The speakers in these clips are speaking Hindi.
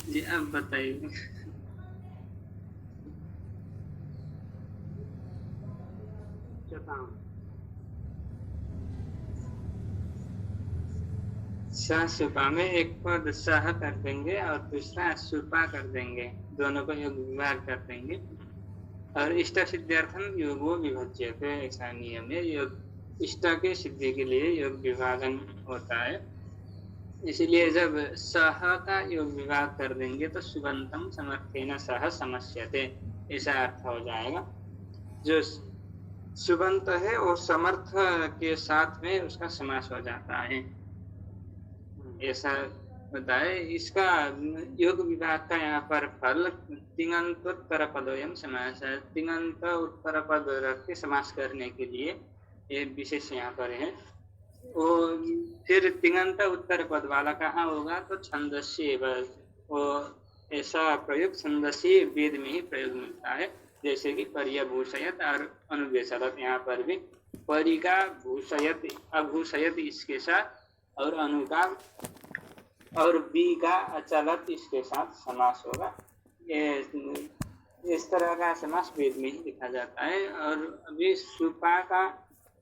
जी अब बताइए। सा सुपा में एक पद सह कर देंगे और दूसरा सुपा कर देंगे, दोनों को योग विभाग कर देंगे। और इष्ट सिद्धार्थम योगो विभज्यते, ऐसा नियम है। योग इष्ट के सिद्धि के लिए योग विभाजन होता है। इसलिए जब सह का योग विभाग कर देंगे तो सुबंतम समर्थेन सह समस्यते, ऐसा अर्थ हो जाएगा। जो सुबंत है और समर्थ के साथ में उसका समास हो जाता है, ऐसा बताए। इसका योग विभाग का यहाँ पर फल तिङन्तोत्तर पदोयम समास है। तिङन्त उत्तर पद रख के समास करने के लिए ये विशेष यहाँ पर है। और फिर तिङन्त उत्तर पद वाला कहाँ होगा तो छंदस्य, वो ऐसा प्रयोग छंदस्य वेद में ही प्रयोग मिलता है। जैसे कि पर्यभूषयत और अनुवेशरत, यहाँ पर भी परि का भूषयत अभूषयत इसके साथ और अनु का और बी का अचलत इसके साथ समास होगा। ये इस तरह का समास वेद में ही लिखा जाता है। और अभी सुपा का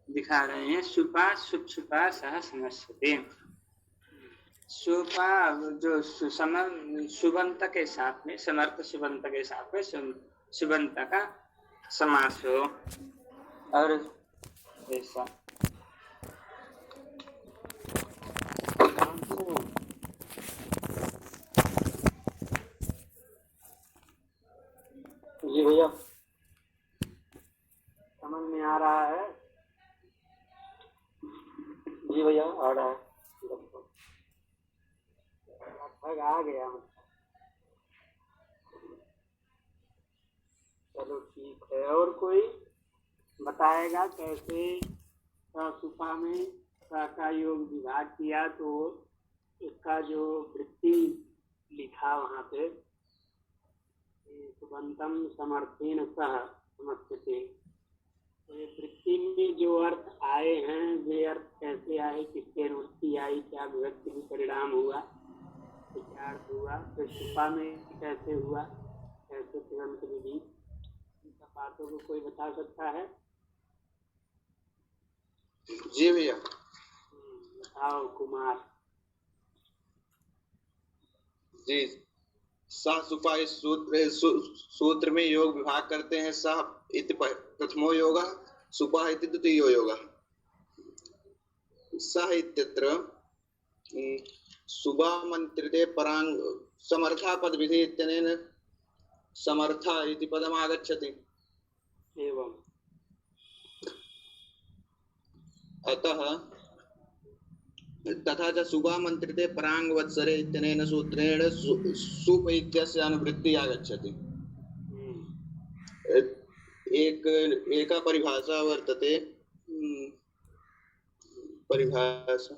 दिखा रहे हैं। सुपा सुपा सह समस्यते। सुपा जो सुबंत के साथ में, समर्थ सुबंत के साथ में सुबंत का समास हो। और ऐसा जी भैया समझ में आ रहा है? जी भैया आ रहा है, लगभग आ गया। चलो ठीक है। और कोई बताएगा कैसे सुपा में का योग विभाग किया तो इसका जो वृत्ति लिखा वहाँ पे सुबंतम समर्थेन सह समस्यते, तो ये वृत्ति में जो अर्थ आए हैं वे अर्थ कैसे आए, किसके अनुवृत्ति आई, क्या विभक्ति भी परिणाम हुआ, क्या अर्थ हुआ, फिर सुपा में कैसे हुआ, कैसे तुरंत विधि, इन सब बातों को कोई बता सकता है? जी भैया बताओ कुमार जी। सह सुपा इस सूत्र में योग विभाग करते हैं। सह इति प्रथमो योग, सुपा इति द्वितीयो योग। सह इत्यत्र सुबा मंत्रिते परांग समर्था पद विधि इत्यनेन समर्था इति पदम आगच्छति। एवं अतः तथा च सुबा मंत्रिते परांग वत्सरे इत्यनेन सूत्रेण सुप इत्यस्य अनुवृत्ति आगच्छति। एका परिभाषा वर्तते, परिभाषा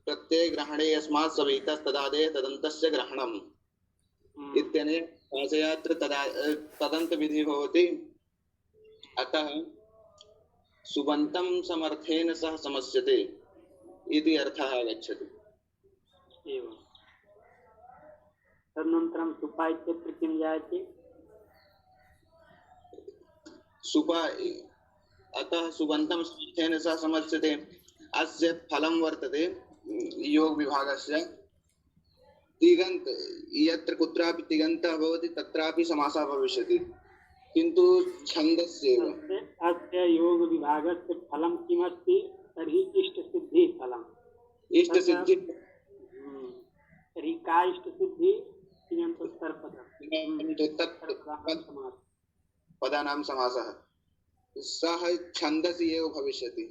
प्रत्ययग्रहणे यस्मात् सवितस्तदादेः तदन्तस्य ग्रहणम् इत्यनेन भाषयात्र तदन्त विधि भवति। अतः सुबन्तं समर्थेन सह समस्यते इति अर्थः आगच्छति। एवं तदनन्तरं सुपा इत्यत्र किं जायते? सुपा अतः सुबन्तं समर्थेन सह समस्यते, अस्य फलं वर्तते योग विभागस्य तिङन्त, यत्र कुत्रापि तिङन्तः भवति तत्रापि समासः भविष्यति, किन्तु छन्दस्य अस्य योग विभागस्य फलं किमस्ति तर्हि इष्ट सिद्धि फलम्। इष्ट सिद्धि तर्हि का इष्ट सिद्धि? तिङन्तोत्तर पदानां समासः सः छन्दसि एव भविष्यति,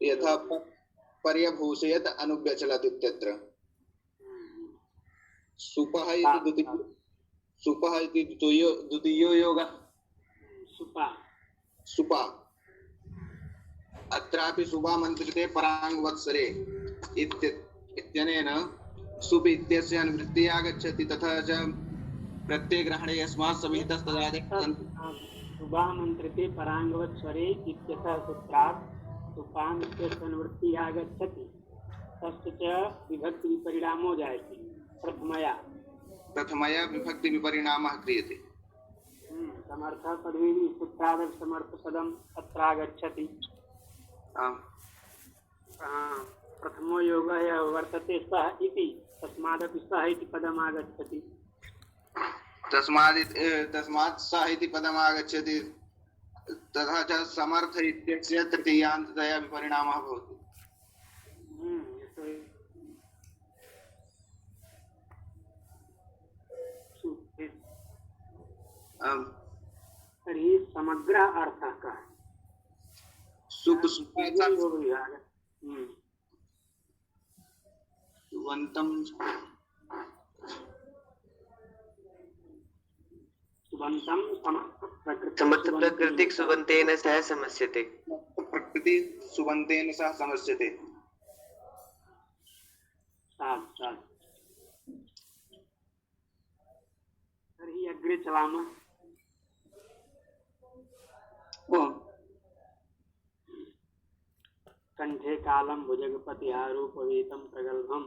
यथा पर्यभूषयत अनुव्यचलत् इत्यत्र। सुपः इति द्वितीयो योगः। सुपा अत्रापि सुबा मंत्रिते परांग वत्सरे इत्यनेन सुप इत्यस्य अनुवृत्तिः आगच्छति। तथा च प्रत्ययग्रहणे यस्मात् सवितस्तदादेः सुबा मंत्रिते परांग वत्सरे इत्यतः सूत्रात् सुपाम् इत्यस्य अनुवृत्तिः आगच्छति। तस्य च विभक्ति विपरिणामो जायते प्रथमया विभक्ति विपरिणामः क्रियते। समर्थ पदवी पुत्रादर समर्थ पदम अत्रागच्छति। आम्। प्रथमो योगः वर्तते सः इति, तस्मादपि सः इति पदम् आगच्छति। तस्मात् सः इति पदम् आगच्छति। तथा च समर्थ इत्यस्य तृतीयान्ततया विपरिणामः भवति। तर्हि समग्र अर्थः कः? सुबन्तं समर्थ प्राकृतिक सुबन्तेन सह समस्यते। प्रकृति सुबन्तेन सह समस्यते। तर्हि अग्रे चलामः। कंठे कालम भुजगपतिहारोपवेतं प्रगल्भं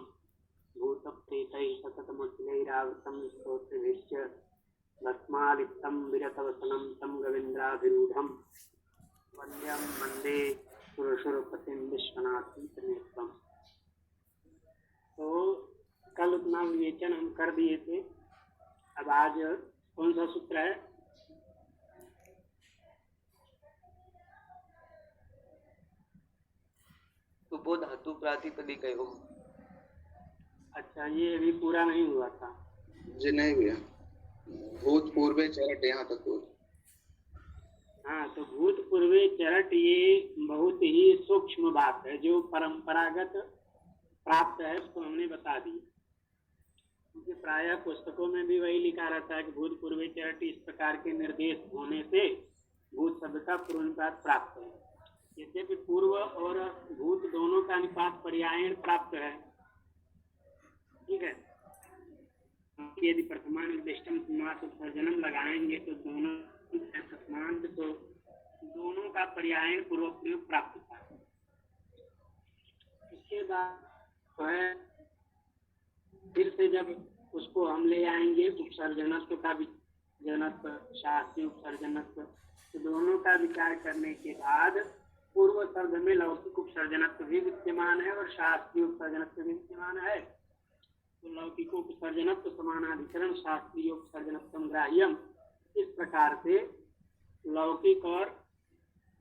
भूतप्रेतैः सततमखिलैरावृतं स्तोत्रभिश्च भस्मालिप्तं विरतवसनं तं गवीन्द्राभिरूढं वन्द्यं वन्दे सुरसुरपतिं विश्वनाथं त्रिनेत्रम्। तो कल उतना विवेचन हम कर दिए थे। अब आज कौन सा सूत्र है? उपो धातु प्रातिपदिक योग। अच्छा, ये अभी पूरा नहीं हुआ था जी? नहीं भैया, भूतपूर्वे चरट यहाँ तक हुआ। हाँ, तो भूतपूर्वे चरट ये बहुत ही सूक्ष्म बात है जो परंपरागत प्राप्त है, उसको हमने बता दी। क्योंकि प्रायः पुस्तकों में भी वही लिखा रहता है कि भूतपूर्वे चरट इस प्रकार के निर्देश होने से भूत शब्द का पूर्व निपात प्राप्त है। यद्यपि पूर्व और भूत दोनों का निपात पर्यायण प्राप्त है, ठीक है। यदि प्रथमा निर्दिष्टम समास उत्सर्जनम लगाएंगे तो दोनों तो दोनों का पर्यायण पूर्व प्रयोग प्राप्त होता है। इसके बाद तो है फिर से जब उसको हम ले आएंगे उपसर्जनत्व का जनत्व, शास्त्रीय उपसर्जनत्व, तो दोनों का विचार करने के बाद पूर्व शब्द में लौकिक उपसर्जनत्व भी विद्यमान है और शास्त्रीय उपसर्जनत्व भी विद्यमान है। तो लौकिक उपसर्जनत्व समानाधिकरण शास्त्रीय उपसर्जनत्व ग्राह्यम, इस प्रकार से लौकिक और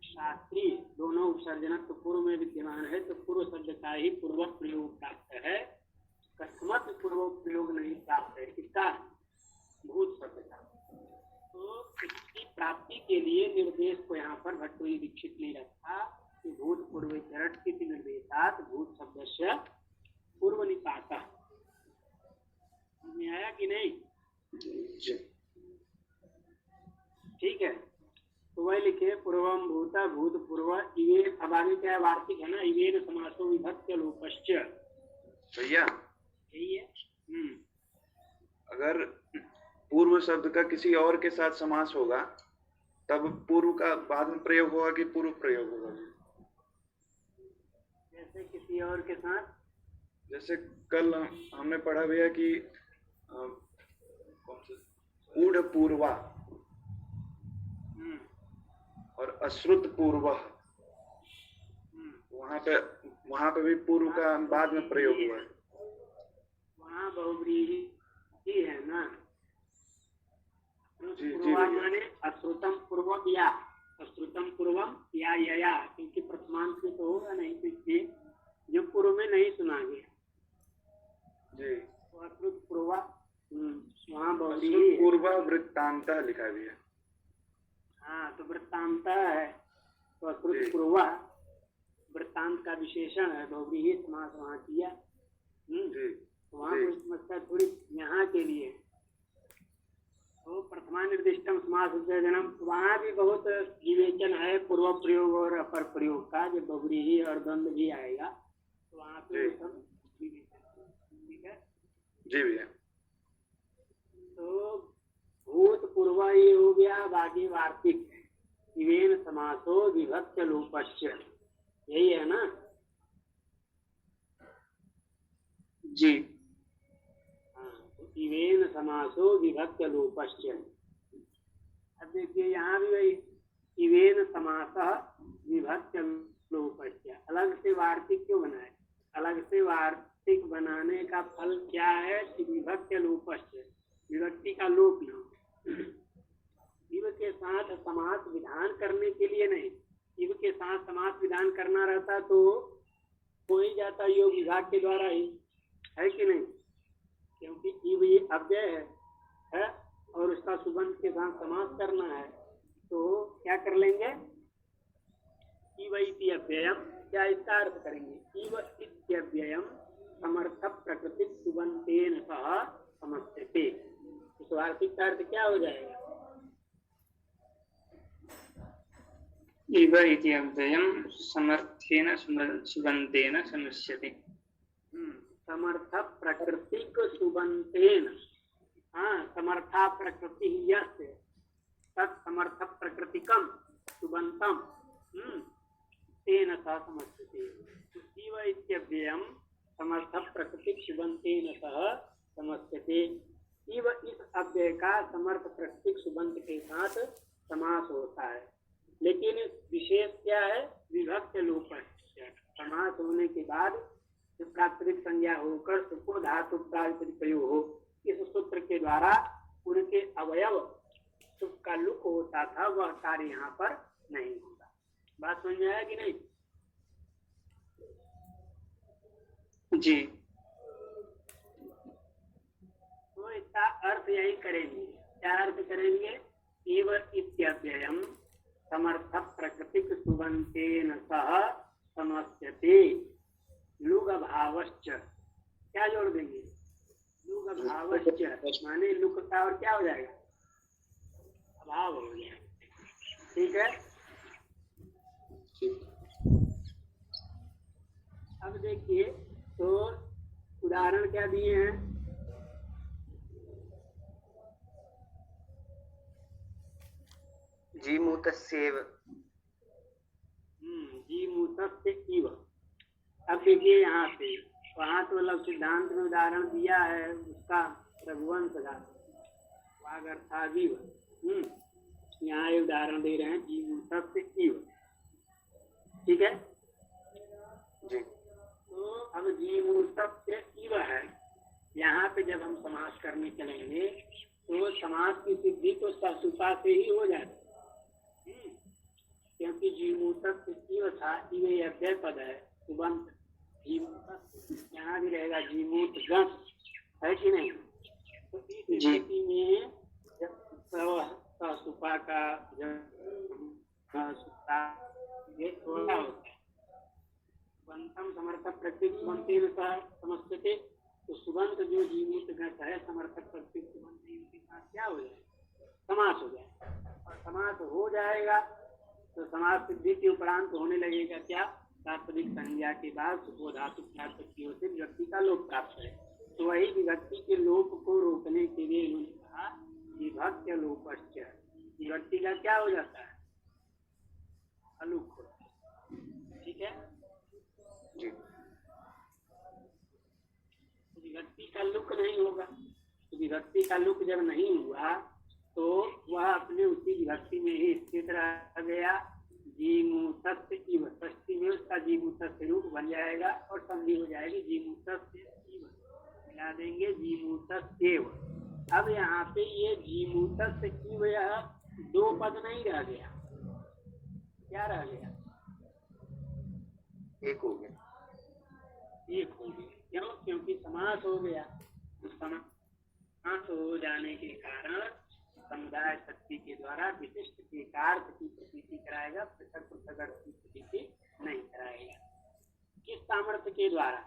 शास्त्रीय दोनों उपसर्जनत्व पूर्व में विद्यमान है, तो पूर्व शब्द का ही पूर्व प्रयोग प्राप्त है, कस्मत पूर्व प्रयोग नहीं प्राप्त है। किसका? भूत शब्द का। तो इसकी प्राप्ति के लिए निर्देश को यहाँ पर भट्टोई दीक्षित ने रखा कि भूत पूर्व चरट स्थिति निर्देशात भूत शब्द से पूर्व निपाता। समझ आया कि नहीं? ठीक है, तो वह लिखे पूर्वम भूता भूत पूर्व इवे। अब आगे क्या है? वार्तिक है ना। इवेन समासो विभक्त्य लोपश्च। भैया यही है। अगर पूर्व शब्द का किसी और के साथ समास होगा तब पूर्व का बाद में प्रयोग होगा कि पूर्व प्रयोग होगा? जैसे किसी और के साथ, जैसे कल हमने पढ़ा भैया कि ऊढ़ पूर्वा और अश्रुत पूर्व, वहां पे भी पूर्व का बाद में प्रयोग हुआ है। वहाँ बहुव्रीहि है ना। जी माने अश्रुतम पूर्वम या अश्रुतम पूर्वम या यया, क्योंकि प्रथमांत में तो होगा नहीं, तो इसलिए जो पूर्व में नहीं सुना गया जी, तो अश्रुत पूर्वा वहाँ बहुव्रीहि पूर्व वृत्तांत लिखा भी है। हाँ, तो वृत्तांत है तो अश्रुत पूर्वा वृत्तांत का विशेषण है, बहुव्रीहि समास वहाँ किया। तो वहाँ कोई समस्या थोड़ी यहाँ के लिए। तो प्रथमा निर्दिष्टम समास उत्सर्जनम, वहाँ भी बहुत विवेचन है पूर्व प्रयोग और अपर प्रयोग का, जब बहुव्रीहि और द्वंद्व भी आएगा तो वहाँ पे सब विवेचन। ठीक है जी भैया। तो भूत पूर्व ये हो गया, बाकी वार्तिक इवेन समासो विभक्त्य लोपश्च, यही है ना। जी। हाँ, तो इवेन समासो विभक्त्य लोपश्च। अब देखिए यहाँ भी वही इवेन समासः विभक्त्य लोपश्च। अलग से वार्तिक क्यों बनाए? अलग से वार्तिक बनाने का फल क्या है कि विभक्त्य लोपश्च, विभक्ति का लोप न हो। इव के साथ समास विधान करने के लिए नहीं, इव के साथ समास विधान करना रहता तो हो ही जाता योग विभाग के द्वारा ही, है कि नहीं? क्योंकि इव ये अव्यय है और उसका सुबंध के साथ समास करना है, तो क्या कर लेंगे? इव इति अव्ययम, क्या इसका अर्थ करेंगे? इव इत्यव्ययम समर्थ प्रकृति सुबंतेन सह समस्यते। इस वार्तिक का अर्थ क्या हो जाएगा? इव इति अव्ययं समर्थेन सुबन्तेन समस्यते। समर्थ प्रकृतिक सुबंतेन, हाँ, समर्था प्रकृति यस्य तत्समर्थ प्रकृतिकम सुबंतम तेन सह समस्यते। इव इत्यव्ययम समर्थ प्रकृतिक सुबंतेन सह समस्यते। इव इस अव्यय का समर्थ प्रकृतिक सुबंत के साथ समास होता है, लेकिन विशेष क्या है? विभक्त लोप। समास होने के बाद प्राकृतिक संज्ञा होकर सुको धातु प्रयोग हो, इस सूत्र के द्वारा उनके अवयव सुख का लुक होता था, वह कार्य यहाँ पर नहीं होगा। बात समझ में आया कि नहीं? जी। तो इसका अर्थ यही करेंगे। क्या अर्थ करेंगे? एव इत्यव्ययम समर्थ प्रकृतिक सुबंतेन सह समस्यते। लुग भावश्च, क्या जोड़ देंगे? लुग भावश्च माने लुक का और क्या हो जाएगा? अभाव हो जाएगा। ठीक है। अब देखिए, तो उदाहरण क्या दिए हैं? जीमूतस्येव। जीमूतस्य इव। अब देखिए यहाँ पे, वहाँ तो मतलब सिद्धांत में उदाहरण दिया है उसका रघुवंश का वागर्थाविव। यहाँ ये उदाहरण दे रहे हैं जीमूतस्य इव। ठीक है जी। तो अब जीमूतस्य इव है, यहाँ पे जब हम समास करने चलेंगे तो समास की सिद्धि तो ससुपा से ही हो जाती है, क्योंकि जीमूतस्य इव था, इव अव्यय पद है, सुबंत जीमूत, यहाँ भी रहेगा जीमूत गण, है कि नहीं? तो इस स्थिति में जब सुपा का ये थोड़ा होता है, सुबंतम समर्थक प्रत्येक सुबंतेन सह समस्यते। तो सुबंत जो जीमूत गण है, समर्थक प्रत्येक सुबंतेन के साथ क्या हो जाएगा? समास हो जाएगा। और समास हो जाएगा तो समास सिद्धि के उपरांत होने लगेगा क्या? प्राकृतिक संज्ञा के बाद सुको धातु प्राप्ति से विभक्ति का लोप प्राप्त है। तो वही विभक्ति के लोप को रोकने के लिए इन्होंने कहा विभक्त्य लोपश्च। विभक्ति का क्या हो जाता है? अलुक होता है। ठीक है जी। विभक्ति का लुक नहीं होगा। तो विभक्ति का लुक जब नहीं हुआ तो वह अपने उसी विभक्ति में ही स्थित रह गया। जीमूतस्य इव, षष्ठी में उसका जीमूतस्य रूप बन जाएगा और संधि हो जाएगी जीमूतस्य इव, मिला देंगे जीमूतस्येव। अब यहाँ पे ये जीमूतस्य इव यह दो पद नहीं रह गया, क्या रह गया? एक हो गया। एक हो गया। क्यों? क्योंकि समास हो गया। समास हो जाने के कारण समुदाय शक्ति के द्वारा विशिष्ट एकार्थ की प्रतीति कराएगा, पृथक पृथक अर्थ की प्रतीति नहीं कराएगा। किस सामर्थ्य के द्वारा?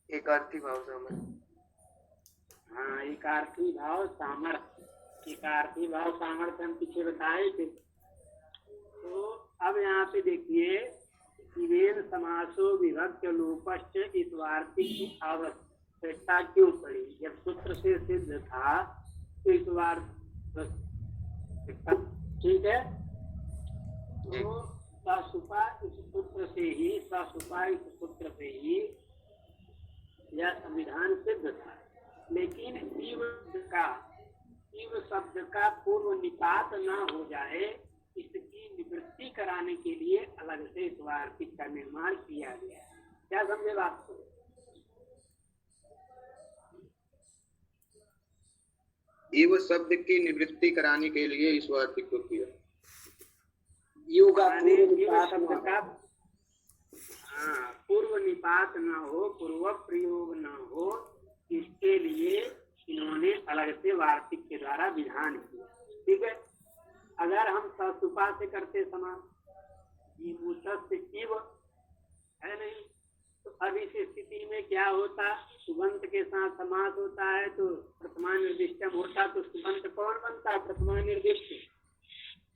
एकार्थी भाव सामर्थ्य। हाँ, एकार्थी भाव सामर्थ्य। एकार्थी भाव सामर्थ्य हम पीछे बताए थे। तो अब यहाँ पे देखिए, इवेन समासो विभक्त्य लोपश्च इस वार्तिक की आवश्यकता क्यों पड़ी? जब सूत्र से सिद्ध था तो इस वार्तिक ठीक है। तो ससुपा इस सूत्र से ही यह संविधान सिद्ध था। लेकिन इव शब्द का पूर्व निपात न हो जाए, इसकी निवृत्ति कराने के लिए अलग से इस वार्तिक का निर्माण किया गया। क्या समझे बात को? इव शब्द की निवृत्ति कराने के लिए इस वार्तिक को किया। शब्द का पूर्व निपात न हो, पूर्व प्रयोग न हो, इसके लिए इन्होंने अलग से वार्तिक के द्वारा विधान किया। ठीक है। अगर हम ससुपा से करते समान, इव है नहीं, तो अब इस स्थिति में क्या होता? सुबंत के साथ समास होता है तो प्रथमा निर्दिष्टम होता, तो सुबंत कौन बनता? प्रथमा निर्दिष्ट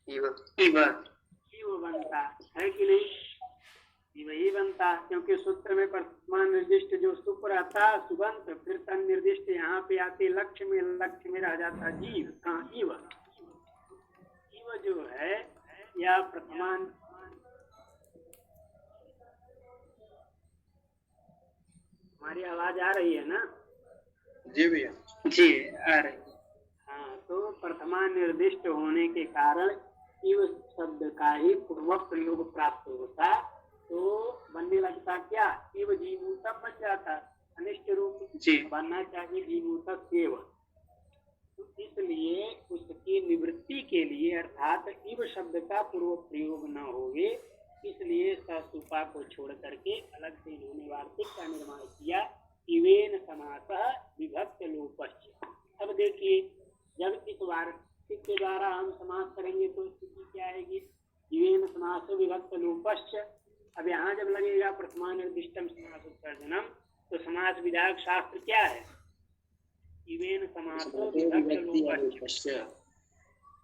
इव बनता है कि नहीं? वही बनता, क्योंकि सूत्र में प्रथमा निर्दिष्ट जो सुप रहता सुबंत, फिर तन निर्दिष्ट यहाँ पे आते लक्ष्य में रह जाता जीव। हाँ, इव जो है या प्रथमा। हमारी आवाज आ रही है ना? जी भैया। जी आ रही। हाँ, तो प्रथमा निर्दिष्ट होने के कारण इव शब्द का ही पूर्व प्रयोग प्राप्त होता, तो बनने लगता क्या? इव जीमूतम बन जाता, अनिष्ट रूप जी बनना चाहिए जीमूतक एव। तो इसलिए उसकी निवृत्ति के लिए, अर्थात इव शब्द का पूर्व प्रयोग न होवे, इसलिए ससुपा को छोड़ करके अलग से इन्होंने वार्तिक का निर्माण किया। इवेन समासः विभक्त लोपश्च। अब देखिए, जब इस वार्तिक के द्वारा हम समास करेंगे तो स्थिति क्या आएगी? इवेन समासो विभक्त लोपश्च। अब यहाँ जब लगेगा प्रथमा निर्दिष्टम समास उत्सर्जनम, तो समास विधायक शास्त्र क्या है? इवेन समासो विभक्त लोपश्च।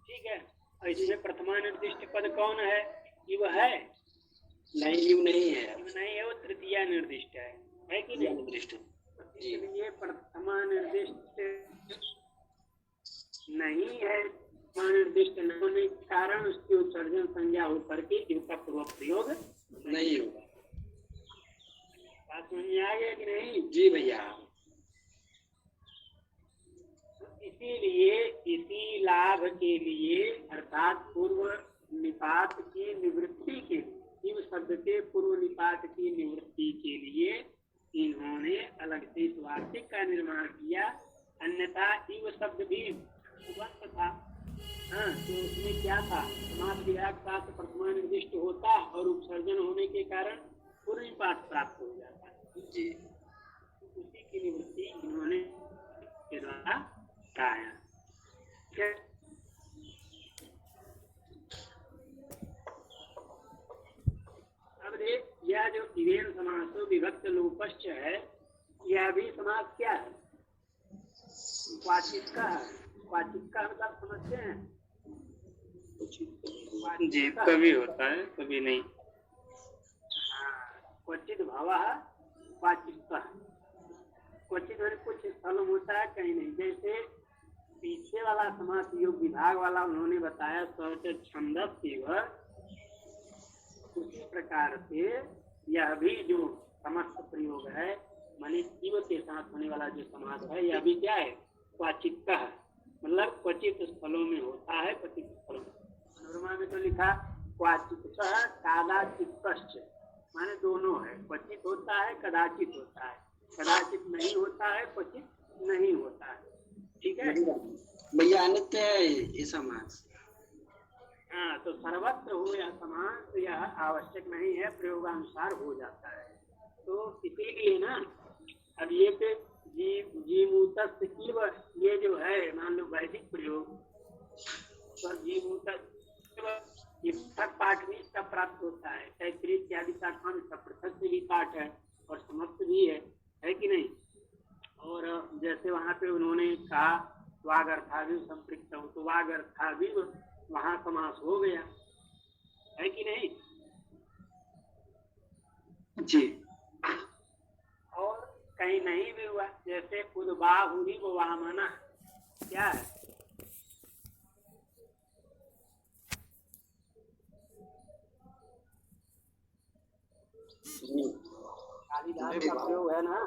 ठीक है। और इसमें प्रथमा निर्दिष्ट पद कौन है? इव है? नहीं, इव नहीं है। इव नहीं है, वो तृतीया निर्दिष्ट है कि नहीं? निर्दिष्ट। इसलिए प्रथमा निर्दिष्ट नहीं है, निर्दिष्ट न होने के कारण उसकी उत्सर्जन संज्ञा होकर के इनका पूर्व प्रयोग नहीं होगा। बात समझ में आ गया कि नहीं? जी भैया। इसीलिए इसी लाभ के लिए, अर्थात पूर्व निपात की निवृत्ति के लिए, इव शब्द के पूर्व निपात की निवृत्ति के लिए इन्होंने अलग से इस वार्तिक का निर्माण किया। अन्यथा इव शब्द भी सुबंत था। हाँ, तो उसमें क्या था? समास विधायक साथ प्रथमा निर्दिष्ट होता और उपसर्जन होने के कारण पूर्व निपात प्राप्त हो जाता। जी। उसी की निवृत्ति इन्होंने के द्वारा कराया। अब देख, यह जो इवेन समासो विभक्त लोपश्च है, यह भी समास क्या है? क्वाचित का है। क्वाचित का मतलब समझते हैं? जी, कभी होता है कभी नहीं। क्वचित भवः क्वाचित। क्वचित कुछ स्थल होता है, कहीं नहीं। जैसे पीछे वाला समास योग विभाग वाला उन्होंने बताया सच छंदस्यैव, उसी प्रकार से यह भी जो समस्त प्रयोग है, माने इव के साथ होने वाला जो समास है, यह भी क्या है? क्वाचित है, मतलब क्वचित स्थलों में होता है। क्वचित स्थलों में में तो लिखा क्वाचित कदाचित, माने दोनों है। क्वचित होता है, कदाचित होता है। कदाचित नहीं होता है, क्वचित नहीं होता है। ठीक है भैया, अनित्य है ये समास। हाँ, तो सर्वत्र हो यह समास, यह आवश्यक नहीं है, प्रयोगानुसार हो जाता है। तो इसीलिए ना, अब ये पे जीमूतस्य इव, ये जो है मान लो वैदिक प्रयोग, तो जीमूतस्य ये पृथक पाठ भी इसका प्राप्त होता है। तैतृय इत्यादि शाखाओं में सब पृथक से भी पाठ है और समस्त भी है कि नहीं? और जैसे वहाँ पे उन्होंने कहा वागर्थाविव संपृक्त हो, तो वागर्थाविव वहाँ समास हो गया, है कि नहीं? जी। और कहीं नहीं भी हुआ, जैसे उद्बाहुरी वामना, क्या है? कालिदास का प्रयोग है ना,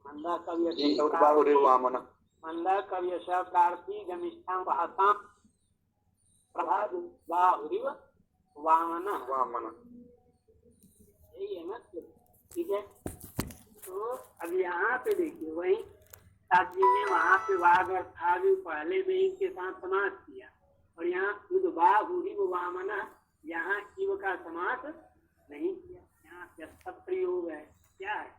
मंदा कवि जी उद्बाहुरी वामन। मंदा कवि कार्ती गमिष्ठां भाषां प्रभाद बाहुरिव वामन वामन। यही है ना, ठीक है। तो अब यहाँ पे देखिए वही शास्त्री ने वहाँ पे वाग और था भी पहले में इनके साथ समास किया, और यहाँ उद्बाहुरिव वामन, यहाँ इव का समास नहीं किया, यहाँ व्यस्त प्रयोग है। क्या है?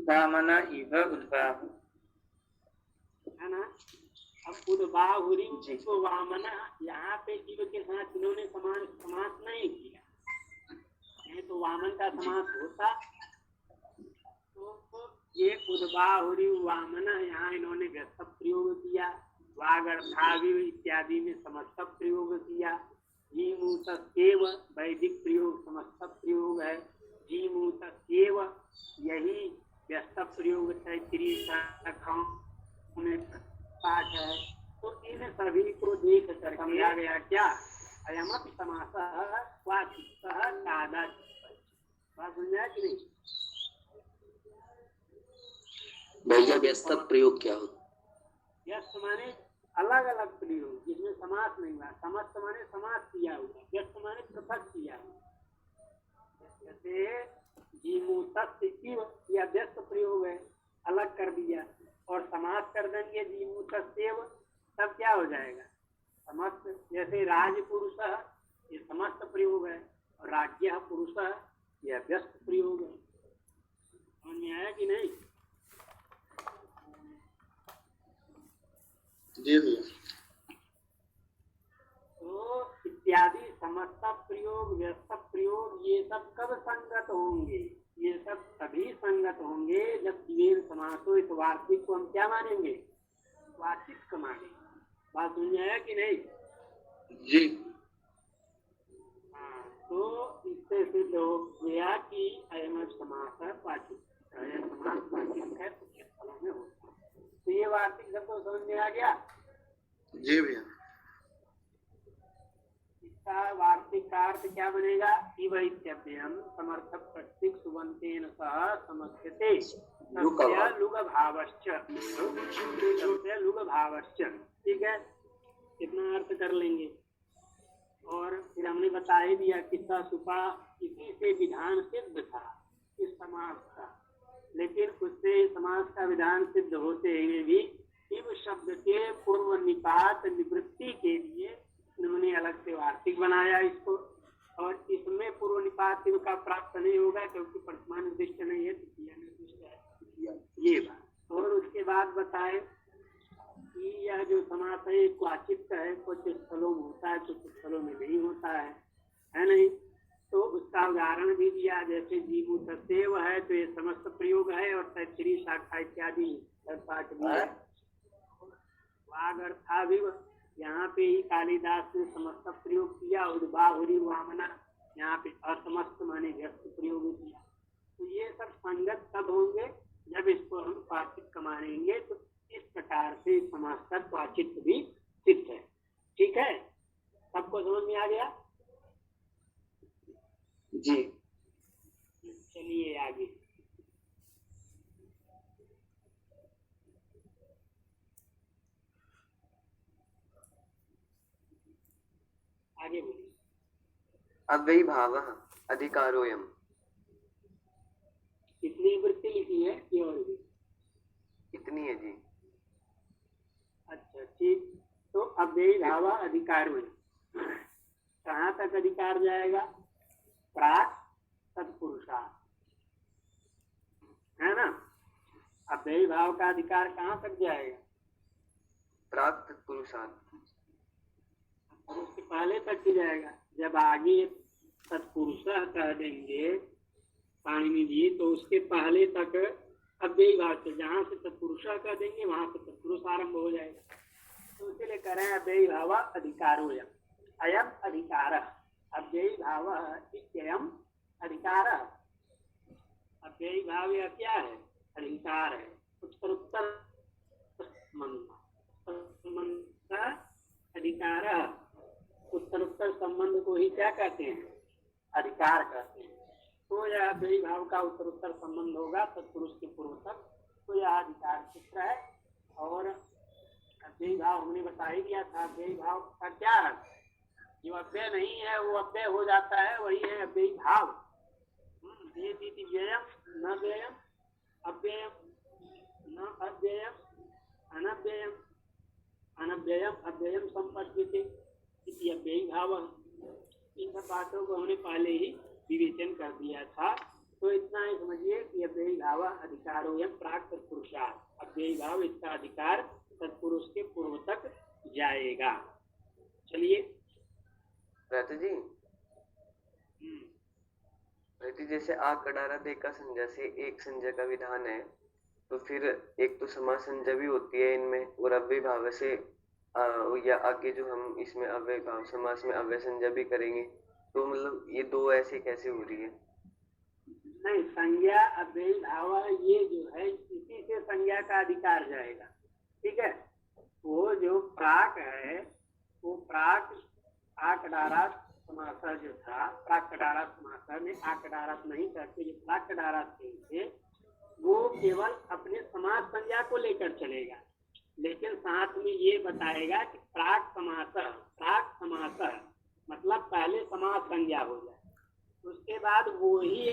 वामना इव उद्बाहु है ना। अब उद्बाहुरी को वामना, यहाँ पे इव के साथ इन्होंने समास नहीं किया, नहीं तो वामन का समास होता। तो ये उद्बाहुरी वामना, यहाँ इन्होंने व्यस्त प्रयोग किया, वागर्थावि इत्यादि में समस्त प्रयोग किया। जीमूतस्येव वैदिक प्रयोग समस्त प्रयोग है, जीमूतस्येव यही व्यस्त प्रयोग तैतरीय शाखाओं में पाठ है। तो इन सभी को देख कर समझा गया क्या, अयमपि समासः वाचिकः तादात्म्यः। बात समझा कि नहीं? भैया व्यस्त प्रयोग क्या होता? व्यस्त माने अलग अलग प्रयोग जिसमें समास नहीं हुआ, समस्त माने समास किया हुआ, व्यस्त माने पृथक किया हुआ। जैसे जीमूतस्य या व्यस्त प्रयोग है, अलग कर दिया, और समास कर देंगे जीमूतस्येव, तब क्या हो जाएगा समस्त। जैसे राजपुरुषः ये समस्त प्रयोग है, और राज्यः पुरुषः यह व्यस्त प्रयोग है। समझ में आया कि नहीं? जी भैया। तो इत्यादि समस्त प्रयोग व्यस्त प्रयोग ये सब कब संगत होंगे? ये सब तभी संगत होंगे जब द्विवेद समास हो। इस वार्तिक को हम क्या मानेंगे? वाचिक मानेंगे। बात समझ में आया कि नहीं? जी। हाँ, तो इससे सिद्ध हो गया कि अयम समास है वाचिक, अयम समास वाचिक है तो किस फलों में होता है। तो ये वार्तिक सबको समझ में आ गया? जी भैया। इसका वार्तिक का अर्थ क्या बनेगा? इव इत्यभ्यम समर्थक प्रत्येक सुबंतेन सह समस्यते तस्य लुग भावश्च, तस्य लुग भावश्च। ठीक है, कितना अर्थ कर लेंगे। और फिर हमने बता ही दिया किसका सुपा इसी से विधान सिद्ध था इस समास का, लेकिन उससे समास का विधान सिद्ध होते हुए भी इव शब्द के पूर्व निपात निवृत्ति के लिए उन्होंने अलग से वार्तिक बनाया इसको, और इसमें पूर्व निपात का प्राप्त नहीं होगा क्योंकि वर्तमान निर्दिष्ट नहीं है, निर्दिष्ट है ये बात। और उसके बाद बताए कि यह जो समास है क्वाचित है, कुछ स्थलों में होता है कुछ स्थलों में नहीं होता है नहीं। तो उसका उदाहरण भी दिया, जैसे जीमूतस्येव है तो ये समस्त प्रयोग है, और तैतरीय शाखा इत्यादि पाठ भी है। वागर्थाविव यहाँ पे ही कालिदास ने समस्त प्रयोग किया, उद्बाहुरी वामना यहाँ पे असमस्त माने व्यस्त प्रयोग किया। तो ये सब संगत तब होंगे जब इसको हम पाचित मानेंगे। तो इस प्रकार से समास का पाचित भी सिद्ध है। ठीक है, सबको समझ में आ गया? जी। चलिए आगे। आगे बोलिए। अव्ययी भावः अधिकारोऽयम्। कितनी वृत्ति लिखी है कि और भी? इतनी है जी। अच्छा ठीक। तो अव्ययी भाव अधिकार हुए, कहाँ तक अधिकार जाएगा? प्राक तत्पुरुषा, है ना। अव्ययी भाव का अधिकार कहाँ तक जाएगा? प्राक तत्पुरुषात्। उसके पहले तक ही जाएगा। जब आगे तत्पुरुष कह देंगे पाणिनि जी, तो उसके पहले तक अव्ययी भाव से, जहाँ से तत्पुरुष कह देंगे वहां से तत्पुरुष आरंभ हो जाएगा। तो इसीलिए कह रहे हैं अव्ययी भाव अधिकारोऽयम्, अयम अधिकारः। अव्ययी भाव इत्ययम् अधिकारः। अव्ययी भाव यह क्या है? अधिकार है। उत्तरोत्तर मंत्र अधिकारः उत्तरोत्तर संबंध को ही क्या कहते हैं? अधिकार कहते हैं। तो यह अव्ययी भाव का उत्तरोत्तर संबंध होगा तत्पुरुष के पूर्व तक, तो यह अधिकार सूत्र है। और अव्ययी भाव हमने बता ही दिया था। अव्ययी भाव का क्या है? जो अव्यय नहीं है वो अव्यय हो जाता है, वही है अव्ययी भाव। व्ययम न व्ययम, अव्ययम न अव्ययम, अनव्ययम अनव्ययम अव्ययम संपद्यते इति अव्ययी भाव। इन सब बातों को हमने पहले ही विवेचन कर दिया था। तो इतना ही समझिए कि अव्ययी भाव अधिकारो यम प्राक तत्पुरुषात्, अव्ययी भाव इसका अधिकार तत्पुरुष के पूर्व तक जाएगा। चलिए भ्राता जी, जैसे आ कडारा देखा संज्ञा से एक संज्ञा का विधान है, तो फिर एक तो समास संज्ञा भी होती है इनमें, और अव्यय भाव से या आगे जो हम इसमें अव्यय भाव समास में अव्यय संज्ञा भी करेंगे, तो मतलब ये दो ऐसे कैसे हो रही है? नहीं, संज्ञा अव्ययी भाव ये जो है इसी से संज्ञा का अधिकार जाएगा। ठीक है, वो जो प्राक है वो प्राक आकडारा समासा जो था, प्राक कडारा समासा में आकडारा नहीं करते, जो प्राक कडारा थे वो केवल अपने समास संज्ञा को लेकर चलेगा, लेकिन साथ में ये बताएगा कि प्राक समास मतलब पहले समास संज्ञा हो जाए, उसके बाद वो ही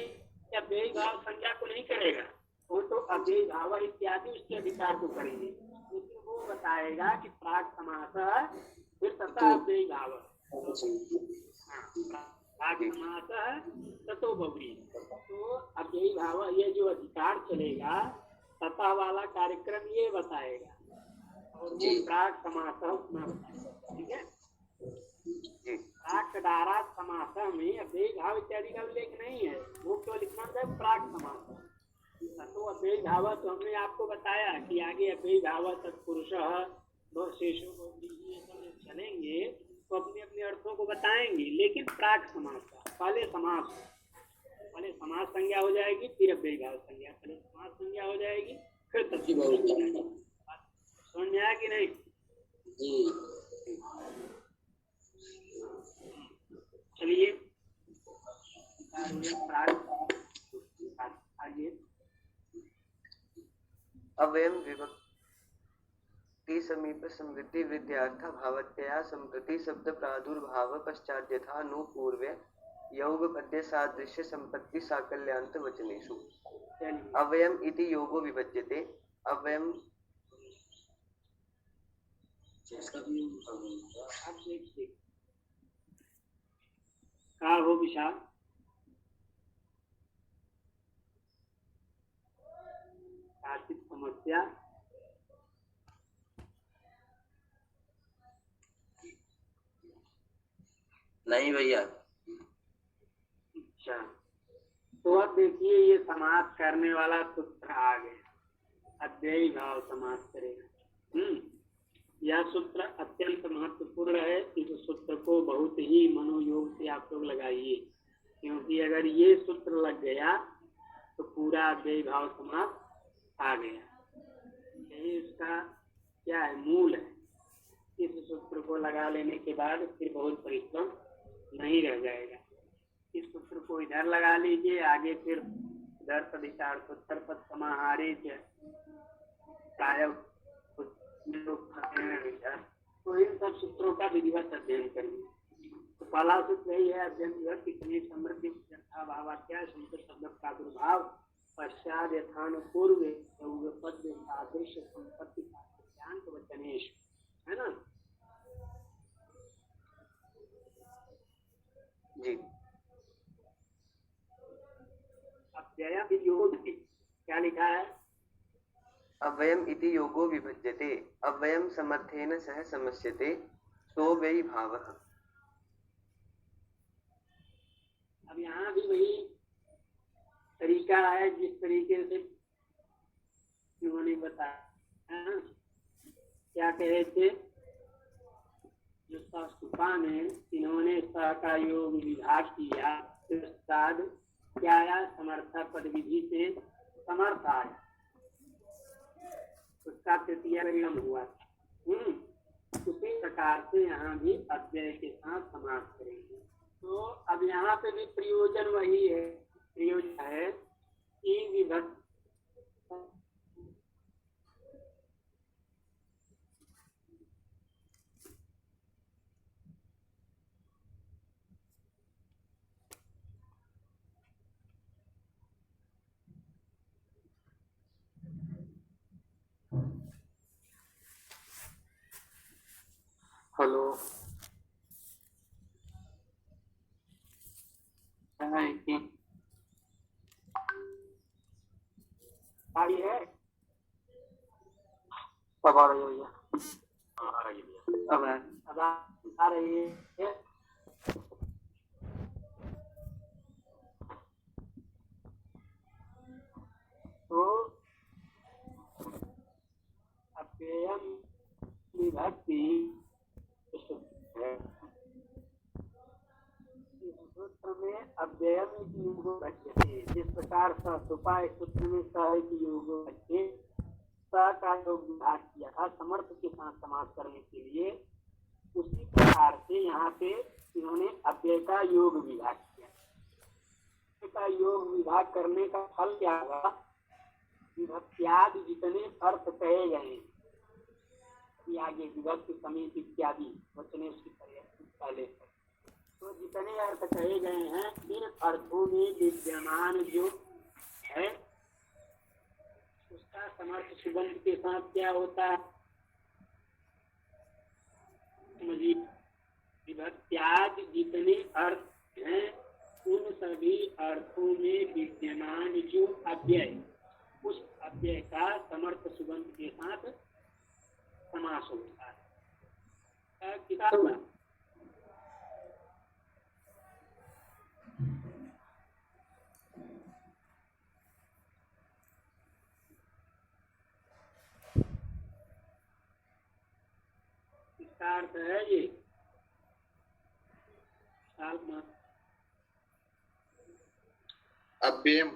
अव्ययी भाव संज्ञा को नहीं करेगा, वो तो अव्ययी भाव इत्यादि उसके अधिकार को करेंगे, लेकिन वो बताएगा कि प्राक समास फिर तथा अव्ययी भाव, प्राक समास ततो भवी। तो अव्ययी भाव ये जो अधिकार चलेगा तथा वाला कार्यक्रम ये बताएगा, और वो प्राक समास। ठीक है, प्राक कडारा समास में अव्ययी भाव इत्यादि का उल्लेख नहीं है, वो क्यों लिखना है प्राक समास। तो अव्ययी भाव तो हमने आपको बताया कि आगे अव्ययी भाव तत्पुरुष शेषों को चलेंगे तो अपने अपने अर्थों को बताएंगे, लेकिन प्राक समास का पहले समास संज्ञा हो जाएगी, फिर अव्ययी भाव संज्ञा, पहले समास संज्ञा हो जाएगी, फिर तत्पुरुष। समझ में आया कि नहीं? चलिए आइए। अव्ययम विभक्ति समीप समृद्धि विद्यार्थ भावत्या संप्रति शब्द प्रादुर्भाव पश्चात यथा नु पूर्व योग पद्य सादृश्य संपत्ति साकल्यांत वचनेषु। अव्ययम इति योगो विभज्यते। अव्ययम का हो विशाल? समस्या नहीं भैया। अच्छा, तो अब देखिए ये समास करने वाला सूत्र आ गया, अव्ययी भाव समास करेगा। यह सूत्र अत्यंत महत्वपूर्ण है, इस सूत्र को बहुत ही मनोयोग से आप लोग लगाइए, क्योंकि अगर ये सूत्र लग गया तो पूरा अव्ययी भाव समास आ गया। यही इसका क्या है, मूल है। इस सूत्र को लगा लेने के बाद फिर बहुत परिश्रम नहीं रह जाएगा। इस सूत्र को इधर लगा लीजिए, आगे फिर इधर पदिकार उत्तर पद समाहारे प्राय, तो इन सब सूत्रों का विधिवत अध्ययन करिए। तो पहला सूत्र यही है, अध्ययन कितनी समृद्धि यथा भावात्या संत शब्द प्रादुर्भाव पश्चात यथानुपूर्व पद्य सादृश्य संपत्ति का वचनेश, है ना जी। अव्ययम योग क्या लिखा है? अव्ययम इति योगो विभज्यते। अव्ययम समर्थेन सह समस्यते सोऽव्ययी भावः। अब यहाँ भी वही तरीका है जिस तरीके से उन्होंने बताया। क्या कहे थे? जो सुपा में इन्होंने सह का योग विभाग किया, क्या आया? समर्था पद विधि से समर्थ आया, उसका तृतीय परिणाम हुआ। उसी प्रकार से यहाँ भी अव्यय के साथ समास करेंगे। तो अब यहाँ पे भी प्रयोजन वही है, प्रयोजन है कि विभक्ति हेलो। है कि आई है, अब आ रही है अब अब आ रही है। तो अव्ययम विभक्ति है। इस सूत्र में अव्ययम की योगो बच्चे, जिस प्रकार सुपाय सूत्र में सह की योगो बच्चे स का योग विभाग किया था समर्थ के साथ समास करने के लिए, उसी प्रकार से यहाँ पे इन्होंने अव्यय का योग विभाग किया। अव्यय का योग विभाग करने का फल क्या होगा? विभक्त्यादि जितने अर्थ कहे गए, आगे विभक्ति समेत इत्यादि वचने उसकी पहले, तो जितने अर्थ कहे गए हैं, इन अर्थों में विद्यमान जो है उसका समर्थ सुबंध के साथ क्या होता है? विभक्त्यादि जितने अर्थ हैं उन सभी अर्थों में विद्यमान जो अव्यय, उस अव्यय का समर्थ सुबंध के साथ समास होता है। किताब इसका अर्थ है ये अव्ययम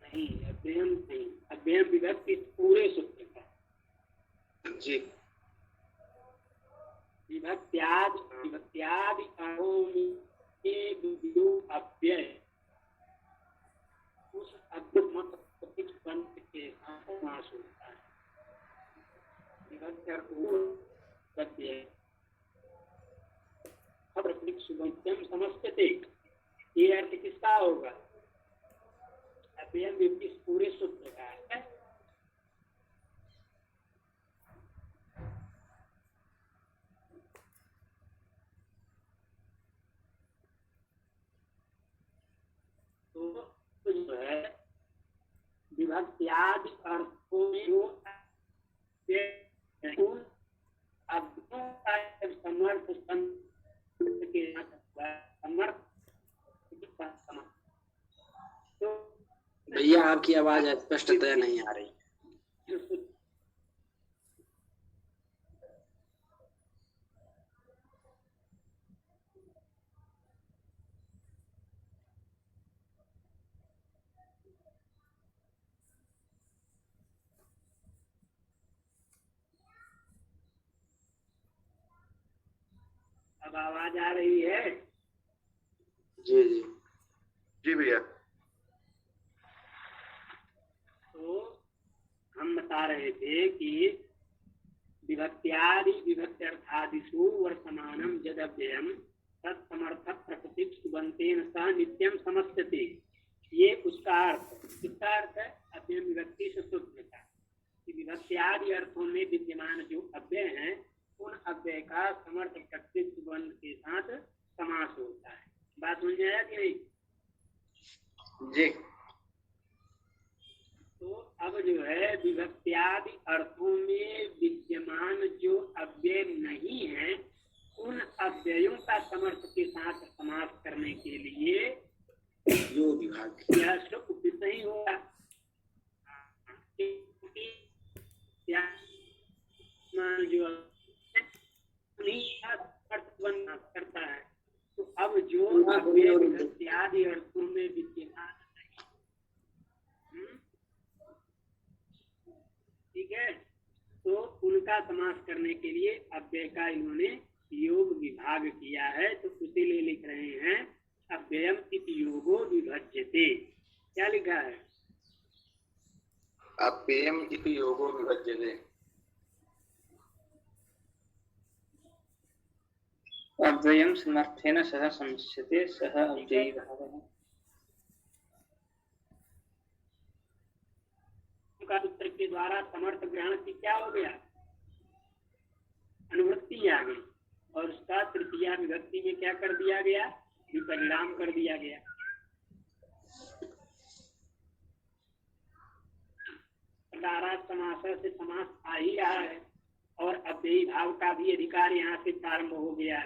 नहीं, अव्ययम नहीं, अव्ययम विभक्ति पूरे सूत्र का जी। विभक्त्यादि अव्यय, उस अव्यय के साथ समास होता है। सुबंत्यम समस्ते, ये अर्थ किसका होगा? अव्ययम विभक्ति पूरे सूत्र का है। तो जो है विभक्त्यादि अर्थों में जो समर्थ के समर्थ, तो भैया आपकी आवाज स्पष्टतया नहीं आ रही। अब आवाज आ रही है? जी जी जी भैया। तो हम बता रहे थे कि विभक्त्यादि विभक्त्यर्थादिषु वर्तमानम यदव्ययम तत्समर्थ प्रकृति सुबंतेन सह नित्यम समस्यते, ये उसका अर्थ। किसका अर्थ है? अव्यय विभक्ति से सूत्र का कि विभक्त्यादि अर्थों में विद्यमान जो अव्यय हैं उन अव्यय का समर्थ प्रकृति सुबंध के साथ समास होता है। बात समझ में आया कि नहीं? जी। तो अब जो है विभक्त्यादि अर्थों में विद्यमान जो अव्यय नहीं है उन अव्ययों का समर्थ के साथ समास करने के लिए योग विभाग यह सब उपयुक्त ही होगा। जो अर्थ करता है, तो अब जो अव्यय विभक्त्यादि अर्थों में विद्यमान नहीं, ठीक है, तो उन का समास करने के लिए अव्यय का इन्होंने योग विभाग किया है, तो इसीलिए लिख रहे हैं अव्ययम इति योगो विभज्यते। क्या लिखा है? अव्ययम इति योगो विभज्यते। अव्ययम समर्थेन सह समस्यते सह अव्ययी भावः। का उत्तर के द्वारा समर्थ ग्रहण की क्या हो गया? अनुवृत्ति आ गई, और उसका तृतीया विभक्ति में क्या कर दिया गया? विपरिणाम कर दिया गया। समास से समास आ ही रहा है, और अव्ययी भाव का भी अधिकार यहाँ से प्रारंभ हो गया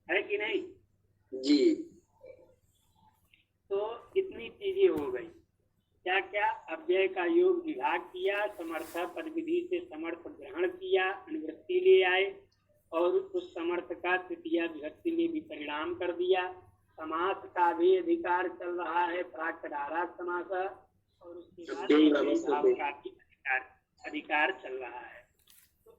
है कि नहीं? जी। तो इतनी चीजें हो गई। क्या क्या? अव्यय का योग विभाग किया, समर्थ पद विधि से समर्थ ग्रहण किया, अनुवृत्ति ले आए, और उस समर्थ का तृतीया विभक्ति में भी परिणाम कर दिया। समास का भी अधिकार चल रहा है, प्राक्तनाराग समास, और उसके बाद भाव का भी अधिकार चल रहा है। तो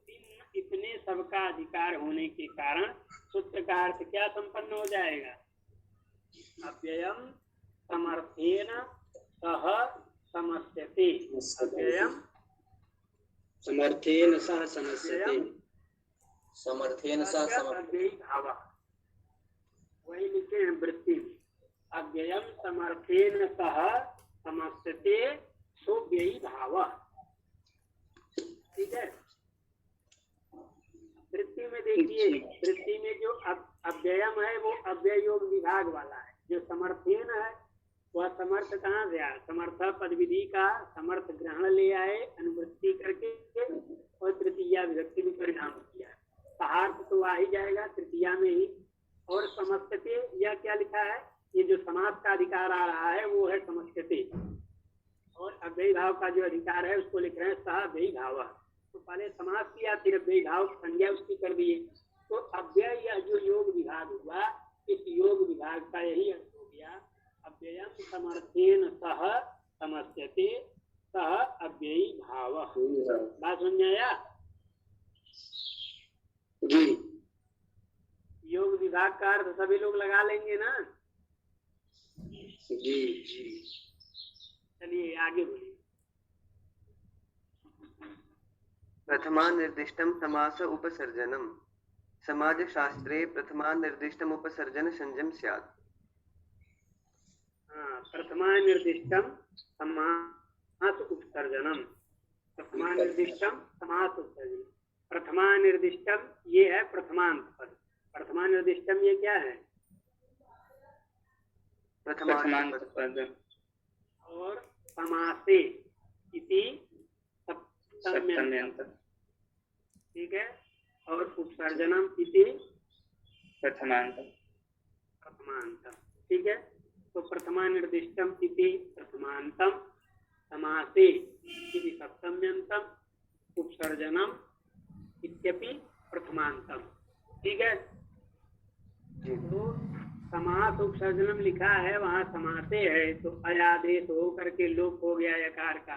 इतने सबका अधिकार होने के कारण सूत्र का अर्थ क्या संपन्न हो जाएगा? अव्ययम समर्थेन सह समस्यते। अव्ययम समर्थेन सह समस्यते। समर्थेन सह अव्ययी भाव, वही लिखे हैं वृत्ति में। अव्ययम समर्थेन सह समस्यते सोव्ययी भाव। ठीक है। वृत्ति में देखिए, वृत्ति में जो अव्ययम है वो अव्यय योग विभाग वाला है। जो समर्थेन है वह समर्थ कहाँ से आया? समर्थ पद विधि का समर्थ ग्रहण ले आए, अनुवृत्ति करके, और तृतीया विभक्ति में परिणाम किया। सहार्थ तो आ ही जाएगा तृतीया में ही। और समस्यते, यह क्या लिखा है? ये जो समास का अधिकार आ रहा है वो है समस्यते, और अव्ययी भाव का जो अधिकार है उसको लिख रहे हैं सह अव्ययी भाव। तो पहले समास किया, फिर अव्ययी भाव संज्ञा उसकी कर दिए। तो अव्यय यह जो योग विभाग हुआ, इस योग विभाग का यही अर्थ हो गया, अव्ययम समर्थेन सह समस्यते सह अव्ययी भाव। बात समझ आया? जी। योग विभाग का अर्थ सभी लोग लगा लेंगे ना? जी जी। चलिए आगे बोलिए। प्रथमा निर्दिष्टम समास उपसर्जनम। समाजशास्त्रे प्रथमा निर्दिष्टम उपसर्जन संजम स्यात्। प्रथमा निर्दिष्टम समास उपसर्जनम। प्रथमा निर्दिष्टम समास उपसर्जन। प्रथमा निर्दिष्टम ये है प्रथमांत पद। प्रथमा निर्दिष्टम ये क्या है? प्रथमांत पद। और समासे इति सप्तम्यंत। ठीक है। और उपसर्जनम इति प्रथमांत। ठीक है। तो प्रथमा निर्दिष्टम इति प्रथमांतम, समासे इति सप्तम्यंतम, उपसर्जनम इत्यपि प्रथमांतम। ठीक है। तो समास उपसर्जनम लिखा है, वहाँ समासे है, तो अयादेश हो करके लोप हो गया यकार का,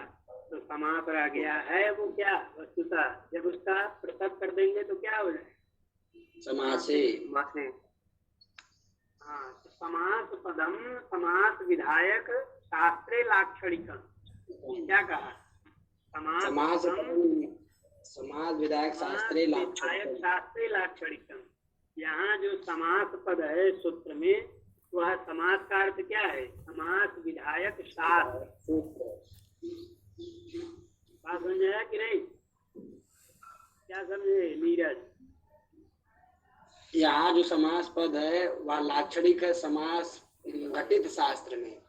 तो समास रह गया है। वो क्या वस्तुतः जब उसका पृथक कर देंगे तो क्या हो जाए? समासे। हाँ, तो समास पदम समास विधायक शास्त्रे लाक्षणिकम। क्या कहा? समास समास विधायक शास्त्रे लाक्षणिकम। यहाँ जो समास पद है सूत्र में, वह समास का अर्थ क्या है? समास विधायक शास्त्र। बात समझाया कि नहीं? क्या समझे नीरज? यहाँ जो समास पद है वह लाक्षणिक है समास घटित शास्त्र में।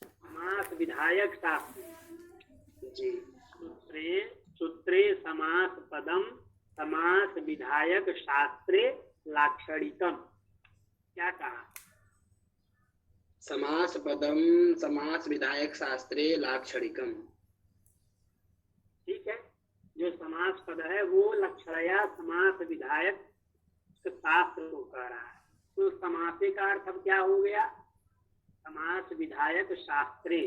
समास विधायक शास्त्र। जी। सूत्रे समास पदम समास विधायक शास्त्रे लाक्षणिकम। क्या कहा? समास पदम समास विधायक शास्त्रे लाक्षणिकम। ठीक है। जो समास पद है वो लक्षणया समास विधायक शास्त्र को कह रहा है। तो समासे का अर्थ अब क्या हो गया? समास विधायक शास्त्रे।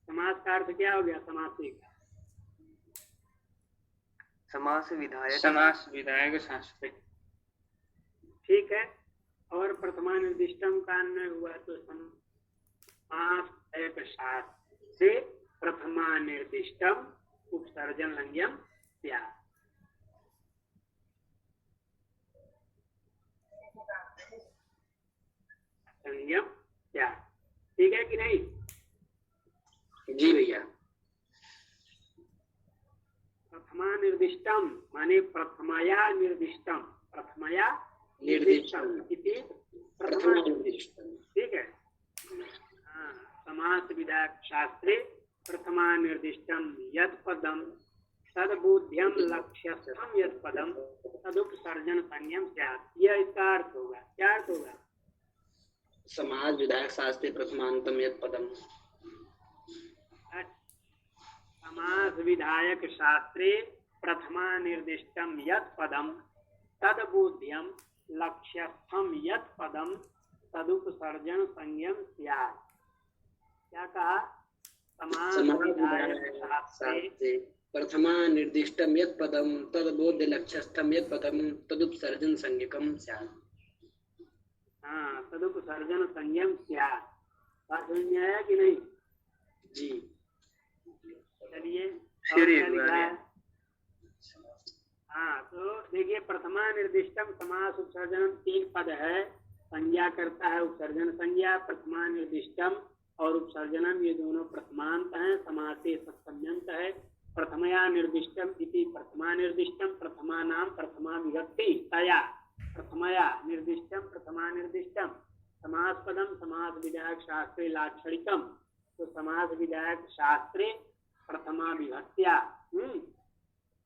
समास का अर्थ क्या हो गया समासे का? समास विधायक समास विधायक शास्त्री। ठीक है। और प्रथमा निर्दिष्टम का अन्वय हुआ तो समास विधायक शास्त्र से प्रथमा निर्दिष्टम उपसर्जन लंघ्यम स्यात्। संज्ञम क्या, ठीक है कि नहीं? जी भैया। प्रथमा निर्दिष्टम माने प्रथमया निर्दिष्टम, प्रथमया निर्दिष्टम इति प्रथमा निर्दिष्टम, ठीक है। हाँ, समास विधायक शास्त्रे प्रथमा निर्दिष्टम यत् पदम तद्बोध्यम लक्ष्यस्थम यत् पदम तदुपसर्जन संज्ञम स्यात्। यह इसका अर्थ होगा। क्या अर्थ होगा? समाज विधायक शास्त्रे प्रथमांतम यत् पदम। समास विधायक शास्त्रे प्रथमा निर्दिष्टम यत् पदम तद्बोध्यम लक्ष्यस्थम यत् पदम तदुपसर्जन संज्ञम स्यात्। क्या कहा? समास विधायक शास्त्रे प्रथमा निर्दिष्टम यत् पदम तद्बोध्य लक्ष्यस्थम यत् पदम तदुपसर्जन संज्ञकम स्यात्। हाँ, तदुपसर्जन संज्ञम स्यात्। बात समझ में आया कि नहीं? जी। चलिए फिर एक लिखा बार। है। हाँ, तो देखिए प्रथमा निर्दिष्टम समास उपसर्जन 3 पद है। संज्ञा करता है उपसर्जन संज्ञा, प्रथमा निर्दिष्टम और उपसर्जनम, ये दोनों प्रथमांत हैं। समासे सप्तम्यंत है। प्रथमया निर्दिष्टम इति प्रथमा निर्दिष्टम, प्रथमा नाम प्रथमा विभक्ति तया प्रथमया निर्दिष्टम प्रथमा निर्दिष्टम समास पदम समास विधायक शास्त्रे लाक्षणिकम। तो समास विधायक शास्त्रे प्रथमा विभक्त्या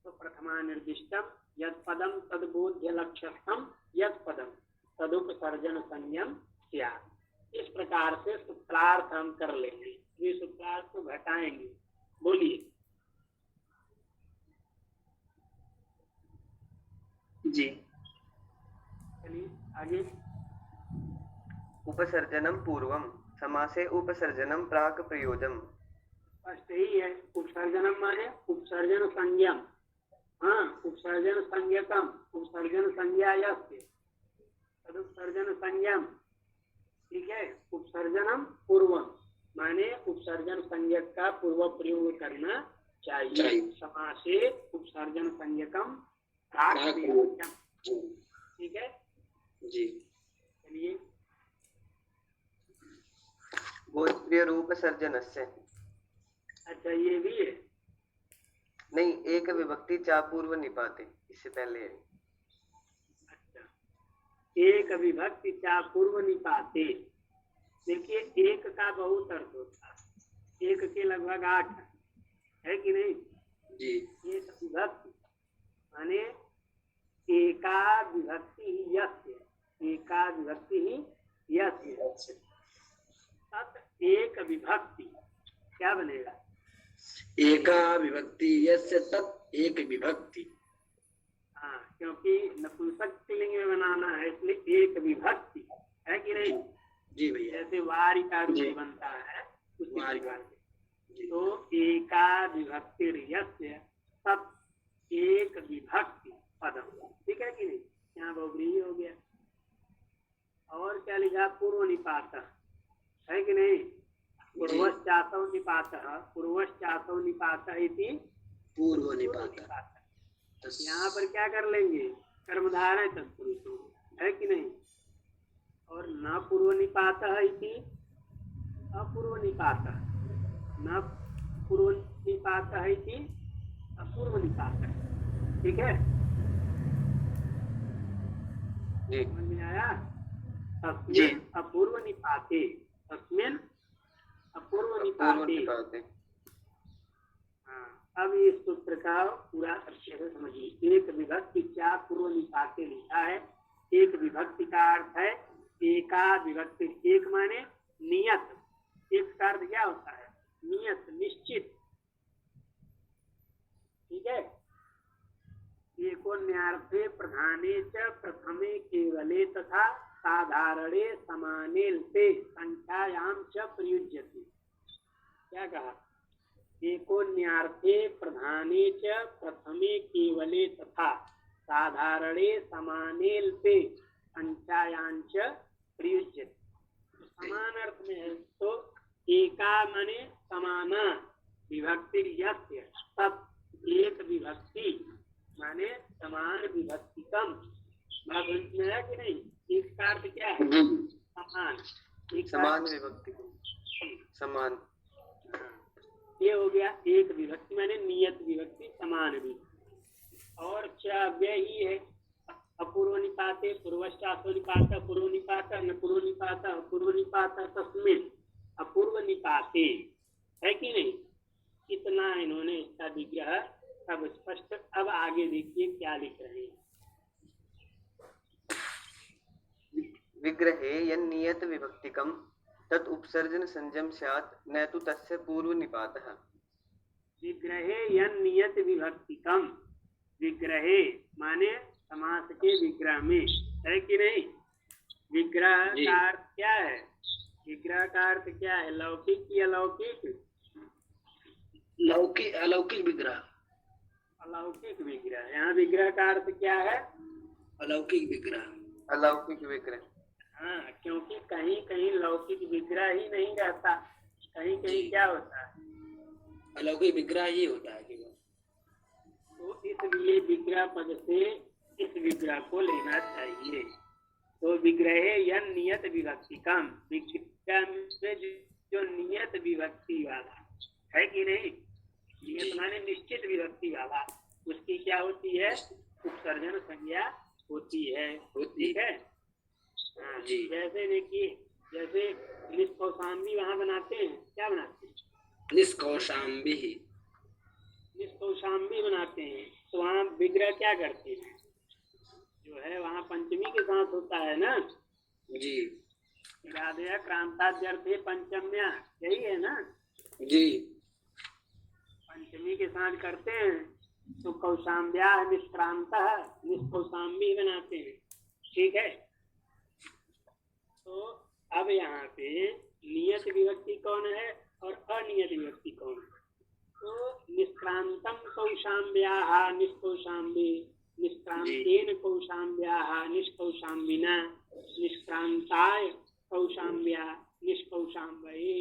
तो प्रथमा निर्दिष्टम यत् पदम तद्बोध्य लक्ष्यस्थम यत् पदम तदुपसर्जन संज्ञम स्यात्। इस प्रकार से सूत्रार्थ हम कर लेंगे। ये सूत्रार्थ को घटाएंगे। बोलिए जी। चलिए आगे। उपसर्जनम पूर्वम समासे उपसर्जनम प्राक प्रयोजम। स्पष्ट ही है। उपसर्जनम माने उपसर्जन संज्ञम। हाँ, उपसर्जन संज्ञकम, उपसर्जन संज्ञा यस्य तदुपसर्जन संज्ञम, ठीक है। उपसर्जनम पूर्वम माने उपसर्जन संज्ञक का पूर्व प्रयोग करना चाहिए। समासे उपसर्जन संज्ञकम प्राक प्रयोजम, ठीक है जी। चलिए गोत्रीय रूप सर्जनस्य। अच्छा, ये भी है। नहीं, एक विभक्ति चा पूर्व निपाते, इससे पहले है। अच्छा, एक विभक्ति चा पूर्व निपाते। देखिए एक का बहुत अर्थ होता है। एक के लगभग 8 है कि नहीं? जी। एक विभक्ति माने एका विभक्ति ही यस्य, एका विभक्ति ही यस्य। तत् एक विभक्ति क्या बनेगा? एका विभक्ति यस्य तत् एक विभक्ति। हाँ, क्योंकि नपुंसक स्त्रीलिंग में बनाना है, इसलिए एक विभक्ति है कि नहीं? जी भैया। जैसे वारी का रूप बनता है उसी प्रकार से। तो एका विभक्ति यस्य तत् एक विभक्ति पदम, ठीक है कि नहीं? यहाँ बहुव्रीहि हो गया। और क्या लिखा? पूर्व निपात है कि नहीं? पूर्वश्चासौ निपात, पूर्वश्चासौ निपात इति पूर्व निपात। यहाँ पर क्या कर लेंगे? कर्मधारय तत्पुरुष है कि नहीं? और न पूर्व निपात इति अपूर्व निपात, न पूर्व निपात इति अपूर्व निपात, ठीक है? जी समझ में आया? तस्मिन् अपूर्व निपाते, तस्मिन् अपूर्व निपाते। हाँ, अब इस सूत्र का पूरा अच्छे से समझिए। एक विभक्ति क्या पूर्व निपाते लिखा है। एक विभक्ति का अर्थ है एका विभक्ति। एक माने नियत। एक का अर्थ क्या होता है? नियत, निश्चित, ठीक है। एकोन्यार्थे प्रधाने च प्रथमे केवले तथा साधारणे समाने ते संख्यायाम च प्रयुज्यते। क्या कहा? एकोन्यार्थे प्रधाने च प्रथमे केवले तथा साधारणे समानेल्पे पंचायांच प्रयुज्य। समान अर्थ में है तो एका माने समाना विभक्ति यस्य तत् एक विभक्ति माने समान विभक्ति कम। बात समझ में आया कि नहीं? एक का अर्थ क्या है? समान। एक समान विभक्ति समान। ये हो गया एक विभक्ति माने नियत विभक्ति समान भी। और व्यय ही है अपूर्व निपाते पूर्वश्चासो निपात पूर्व निपात न पूर्व निपात अपूर्व निपात तस्मिन् अपूर्व निपाते है कि नहीं? इतना इन्होंने इसका विग्रह सब स्पष्ट। अब आगे देखिए क्या लिख रहे हैं। विग्रहे यन्नियत विभक्तिकम तत् उपसर्जन संजम स्यात् न तु तस्य पूर्व निपातः। विग्रहे यन्नियत विभक्तिकम, विग्रहे माने समास के विग्रह में, है कि नहीं? विग्रह का अर्थ क्या है? विग्रह का अर्थ क्या है? लौकिक की अलौकिक? लौकिक अलौकिक विग्रह। अलौकिक विग्रह। यहाँ विग्रह का अर्थ क्या है? अलौकिक विग्रह। अलौकिक विग्रह। हाँ, क्योंकि कहीं कहीं लौकिक विग्रह ही नहीं रहता, कहीं कहीं क्या होता है? अलौकिक विग्रह ही होता है केवल। तो इसलिए विग्रह पद से इस विग्रह को लेना चाहिए। तो विग्रहे यन नियत विभक्ति कम, विग्रह में जो नियत विभक्ति वाला है कि नहीं? नियत माने निश्चित विभक्ति वाला, उसकी क्या होती है? उपसर्जन संज्ञा होती है। ठीक है? हाँ, जैसे देखिए, जैसे निष्कौशाम्बी वहाँ बनाते हैं, क्या बनाते हैं? निष्कौशाम्बी। निष्कौशाम्बी बनाते हैं तो वहाँ विग्रह क्या करते हैं? जो है वहाँ पंचमी के साथ होता है ना जी। राधया क्रांताद्यर्थे पंचम्या, यही है ना जी। पंचमी के साथ करते हैं तो कौशाम्ब्या निष्क्रांत निष्कौशाम्बी बनाते हैं। ठीक है? तो अब यहाँ पे नियत विभक्ति कौन है और अनियत विभक्ति कौन है? तो निष्क्रांतम कौशाम्ब्याः निष्कौशाम्बी, निष्क्रांतेन कौशाम्ब्याः निष्कौशाम्बिना, निष्क्रांताय कौशाम्ब्या निष्कौशाम्बये,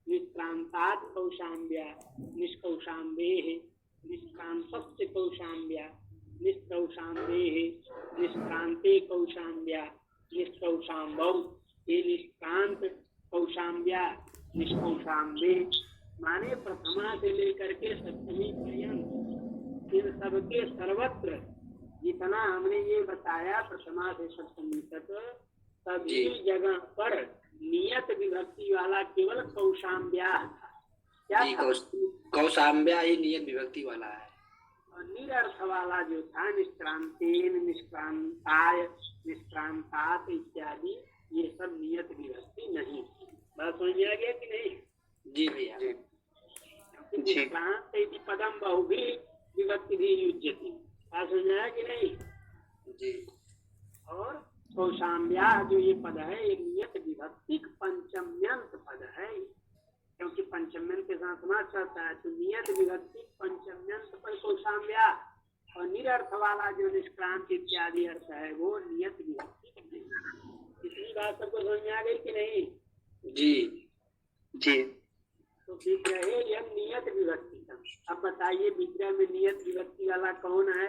निष्क्रांतात् कौशाम्ब्या निष्कौशाम्बेः, निष्क्रांतस्य कौशाम्ब्या निष्कौशाम्बेः, निष्क्रांते कौशाम्ब्या निष्कौशाम्बौ, ये निष्क्रांत कौशाम्ब्या निष्कौशाम्बे माने प्रथमा से लेकर के सप्तमी पर्यंत इन सबके सर्वत्र जितना हमने ये बताया प्रथमा से सप्तमी तक सभी जगह पर नियत विभक्ति वाला केवल कौशाम्ब्या था। क्या था? कौशाम्ब्या ही नियत विभक्ति वाला है। और निरर्थ वाला जो था निष्क्रांतेन, निष्क्रांताय, निष्क्रांतात इत्यादि, ये सब नियत विभक्ति नहीं थी। बात समझ में आ गया कि नहीं? जी भैया। निष्क्रांत इति पदम बहुभी विभक्ति भी युज्यति। बात समझ में आया कि नहीं? जी। और कौशाम्ब्या जो ये पद है ये नियत विभक्तिक पंचम्यंत पद है, क्योंकि पंचम्यंत के साथ समास रहता है तो नियत विभक्तिक पंचम्यंत पद कौशाम्ब्या, और निरर्थ वाला जो निष्क्रांत इत्यादि अर्थ है वो नियत विभक्ति नहीं। इतनी बात सबको समझ में आ गई कि नहीं? जी। जी। तो विग्रहे यह नियत विभक्ति का। अब बताइए विग्रह में नियत विभक्ति वाला कौन है?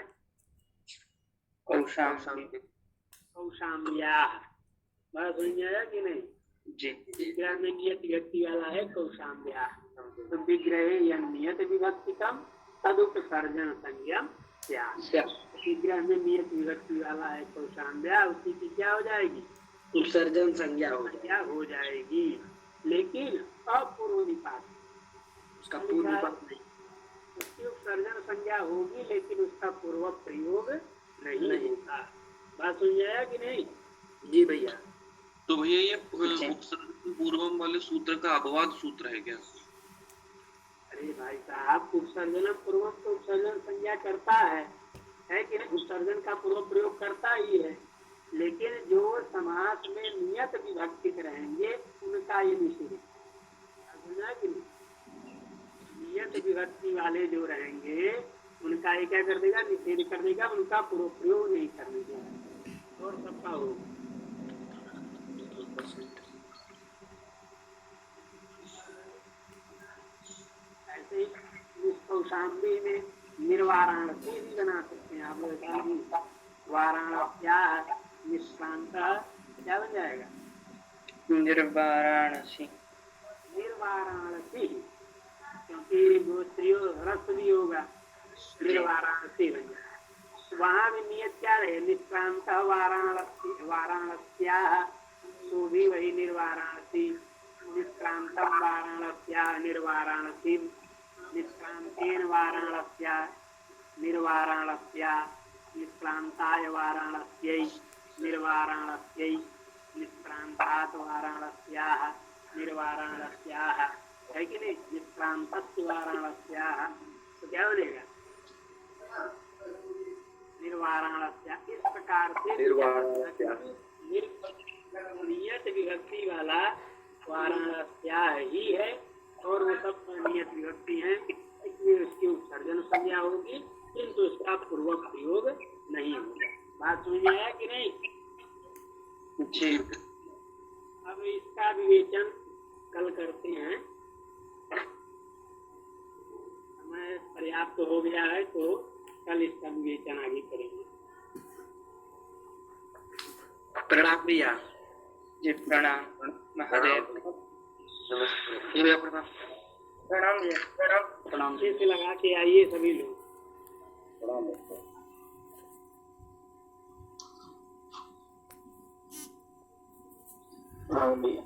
कौशाम्ब्या। बात समझ में आया कि नहीं? जी। विग्रह में नियत विभक्ति वाला है कौशाम्ब्या। तो विग्रहे यह नियत विभक्ति कम तदुपसर्जन संज्ञम स्यात्। विग्रह में नियत विभक्ति वाला है कौशाम्ब्या, उसी की क्या हो जाएगी? उपसर्जन संज्ञा हो जाएगी, लेकिन अपूर्व निपात, उसका पूर्व निपात नहीं। उसकी उपसर्जन संज्ञा होगी लेकिन उसका पूर्व प्रयोग नहीं होगा। बात समझ आया कि नहीं? जी भैया। तो भैया ये उपसर्जन पूर्वम वाले सूत्र का अपवाद सूत्र है क्या? अरे भाई साहब, उपसर्जन पूर्वम तो उपसर्जन संज्ञा करता है कि नहीं? उपसर्जन का पूर्व प्रयोग करता ही है, लेकिन जो समास में नियत विभक्ति रहेंगे उनका ये निषेध। नियत विभक्ति वाले जो रहेंगे उनका ये क्या कर देगा, निषेध कर देगा, उनका प्रयोग नहीं करने देगा और सबका हो। ऐसे ही कौशाम्बी में निर्वाराणसी भी बना सकते हैं आप लोग। वाराणस्या निष्क्रांत क्या बन जाएगा, निर्वाराणसी। निर्वाराणसी, क्योंकि वो स्त्रियों रस भी होगा, निर्वाराणसी बन जाएगा। वहाँ भी नियत क्या रहे, निष्क्रांत वाराणसी, वाराणस्या, तो भी वही निर्वाराणसी, निष्क्रांतम वाराणस्या निर्वाराणसी, निष्क्रांतेन वाराणस्या निर्वाराणस्या, निष्क्रांताय वाराणस्यै निर्वाराणस्यै, निष्क्रांतात् वाराणस्याः निर्वाराणस्याः, है कि नहीं, निष्क्रांतस्य वाराणस्याः, तो क्या बनेगा, निर्वाराणस्या। इस प्रकार से नियत विभक्ति वाला वाराणस्या ही है और वो सब नियत विभक्ति है, इसलिए उसकी उपसर्जन संज्ञा होगी, किंतु उसका पूर्व प्रयोग नहीं होगा। बात समझ में आया कि नहीं जी। अब इसका विवेचन कल करते हैं, समय पर्याप्त हो गया है तो कल इसका विवेचन आगे करेंगे। प्रणाम भैया। जी प्रणाम महादेव। नमस्ते। प्रणाम भैया। प्रणाम। अच्छे से लगा के आइए सभी लोग। हाँ भैया।